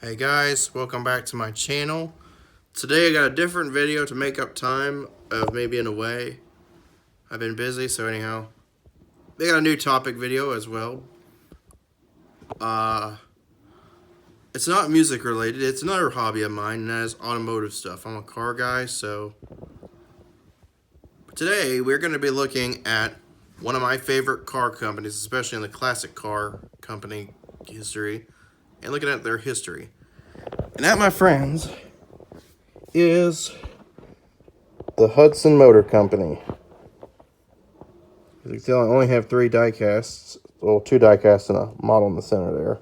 Hey guys, welcome back to my channel. Today I got a different video to make up time of me being away. I've been busy, so anyhow. They got a new topic video as well. It's not music related, it's another hobby of mine, and that is automotive stuff. I'm a car guy, so today we're going to be looking at one of my favorite car companies, especially in the classic car company history, and looking at their history. And that, my friends, is the Hudson Motor Company. As you can tell, I only have 3 diecasts. Well, 2 diecasts and a model in the center there.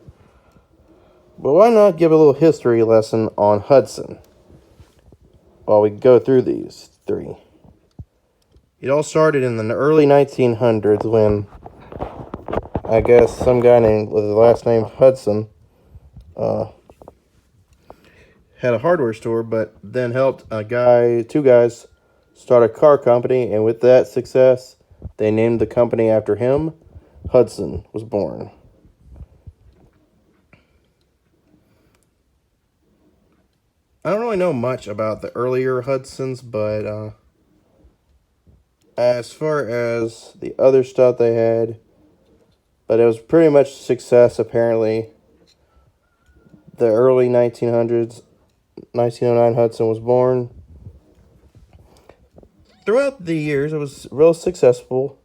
But why not give a little history lesson on Hudson while we go through these 3? It all started in the early 1900s when, I guess, some guy named with the last name Hudson had a hardware store, but then helped two guys start a car company, and with that success, they named the company after him. Hudson was born. I don't really know much about the earlier Hudsons, but as far as the other stuff they had, but it was pretty much success apparently. The early 1900s, 1909 Hudson was born. Throughout the years, it was real successful,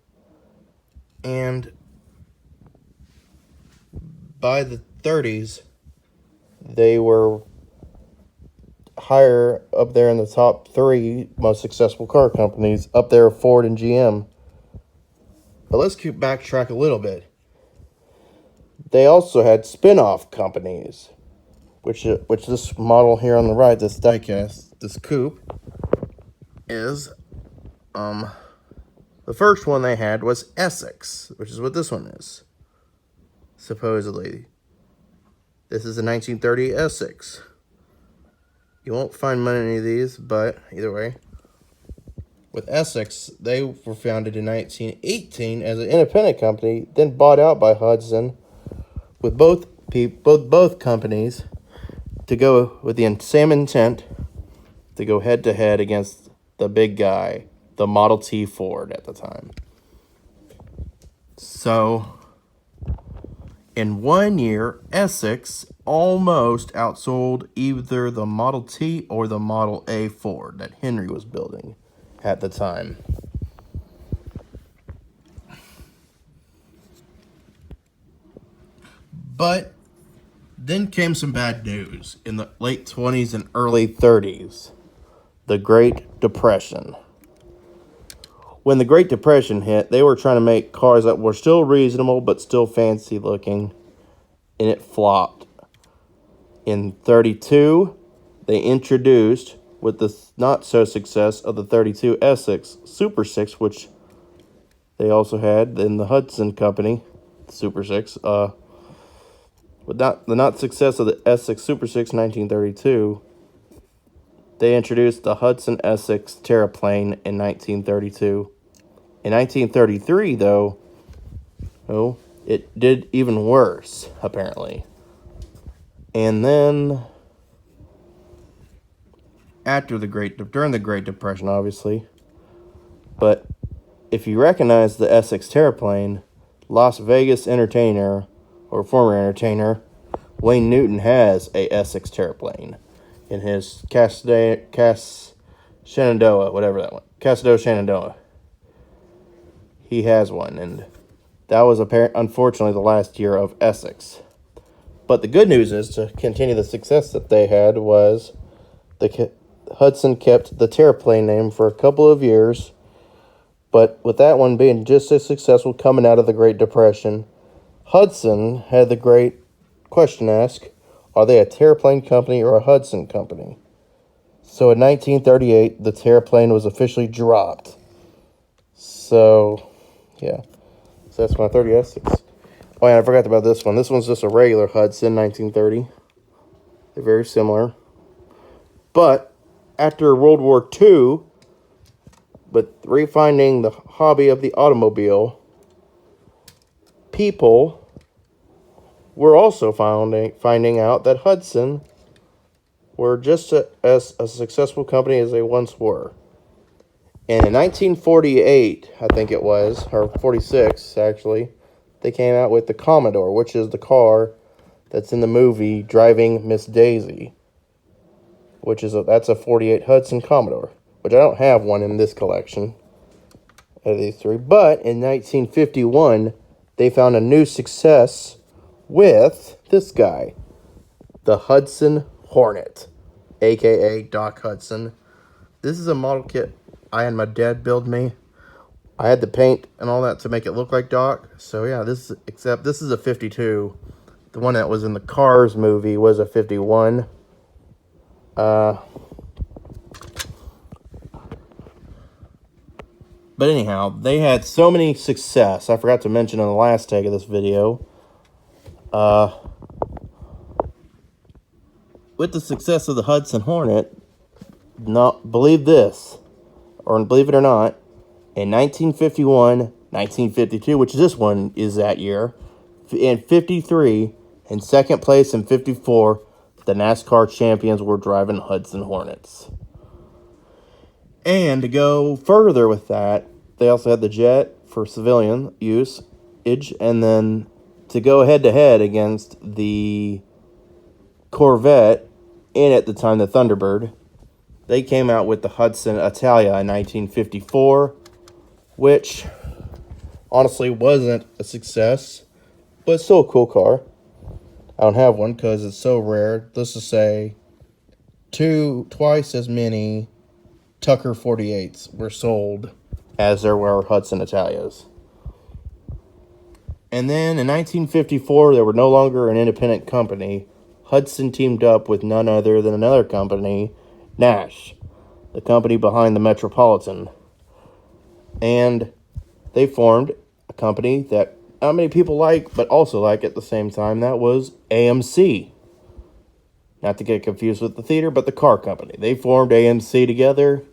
and by the 30s, they were higher up there in the top 3 most successful car companies, up there with Ford and GM. But let's keep backtrack a little bit. They also had spin-off companies, which this model here on the right, this diecast, this coupe, is. The first one they had was Essex, which is what this one is, supposedly. This is a 1930 Essex. You won't find many of these, but either way. With Essex, they were founded in 1918 as an independent company, then bought out by Hudson, with both companies to go with the same intent to go head-to-head against the big guy, the Model T Ford at the time. So, in 1 year, Essex almost outsold either the Model T or the Model A Ford that Henry was building at the time. But then came some bad news in the late 20s and early 30s. The Great Depression. When the Great Depression hit, they were trying to make cars that were still reasonable but still fancy looking, and it flopped. In 32, they introduced, with the not-so-success of the 32 Essex Super 6, which they also had in the Hudson Company, Super 6, with the not-success of the Essex Super 6 1932, they introduced the Hudson Essex Terraplane in 1932. In 1933, though, it did even worse, apparently. And then, during the Great Depression, obviously, but if you recognize the Essex Terraplane, Las Vegas entertainer, or former entertainer, Wayne Newton has a Essex Terraplane in his Shenandoah, whatever that one, Casador Shenandoah. He has one, and that was unfortunately the last year of Essex. But the good news is, to continue the success that they had, was Hudson kept the Terraplane name for a couple of years, but with that one being just as successful coming out of the Great Depression, Hudson had the great question asked, are they a Terraplane company or a Hudson company? So in 1938, the Terraplane was officially dropped. So, yeah. So that's my 30 Essex. Oh, yeah, I forgot about this one. This one's just a regular Hudson 1930. They're very similar. But after World War II, but refinding the hobby of the automobile, people we're also finding out that Hudson were just as a successful company as they once were. And in 1948, I think it was, or 46 actually, they came out with the Commodore, which is the car that's in the movie Driving Miss Daisy, which is that's a 48 Hudson Commodore, which I don't have one in this collection out of these three. But in 1951, they found a new success with this guy, the Hudson Hornet, aka Doc Hudson. This is a model kit I had my dad build me. I had the paint and all that to make it look like Doc. So yeah, this is a 52. The one that was in the Cars movie was a 51. But anyhow, they had so many success. I forgot to mention in the last take of this video. With the success of the Hudson Hornet, not believe this, or believe it or not, in 1951, 1952, which this one is that year, in 53, in second place in 54, the NASCAR champions were driving Hudson Hornets. And to go further with that, they also had the jet for civilian use, and then to go head-to-head against the Corvette, and at the time the Thunderbird, they came out with the Hudson Italia in 1954, which honestly wasn't a success, but it's still a cool car. I don't have one because it's so rare. Let's just say twice as many Tucker 48s were sold as there were Hudson Italias. And then in 1954, they were no longer an independent company. Hudson teamed up with none other than another company, Nash, the company behind the Metropolitan. And they formed a company that not many people like, but also like at the same time. That was AMC. Not to get confused with the theater, but the car company. They formed AMC together.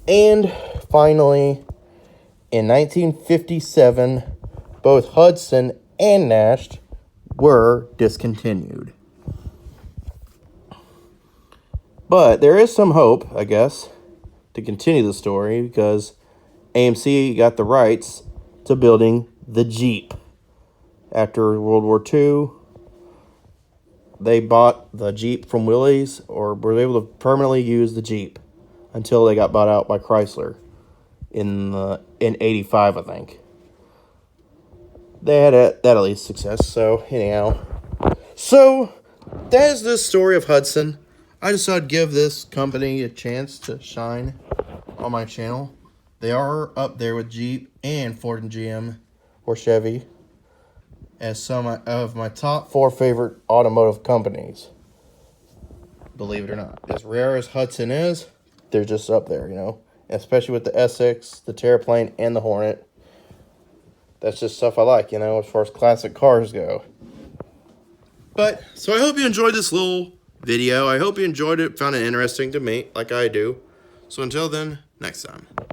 And finally, in 1957, both Hudson and Nash were discontinued. But there is some hope, I guess, to continue the story, because AMC got the rights to building the Jeep. After World War II, they bought the Jeep from Willys, or were able to permanently use the Jeep until they got bought out by Chrysler in 85, I think. They had that at least success. So anyhow, that is the story of Hudson. I just thought I'd give this company a chance to shine on my channel. They are up there with Jeep and Ford and GM or Chevy as some of my top 4 favorite automotive companies. Believe it or not. As rare as Hudson is, they're just up there, you know. Especially with the Essex, the Terraplane, and the Hornet. That's just stuff I like, you know, as far as classic cars go. But, so I hope you enjoyed this little video. I hope you enjoyed it, found it interesting to me, like I do. So until then, next time.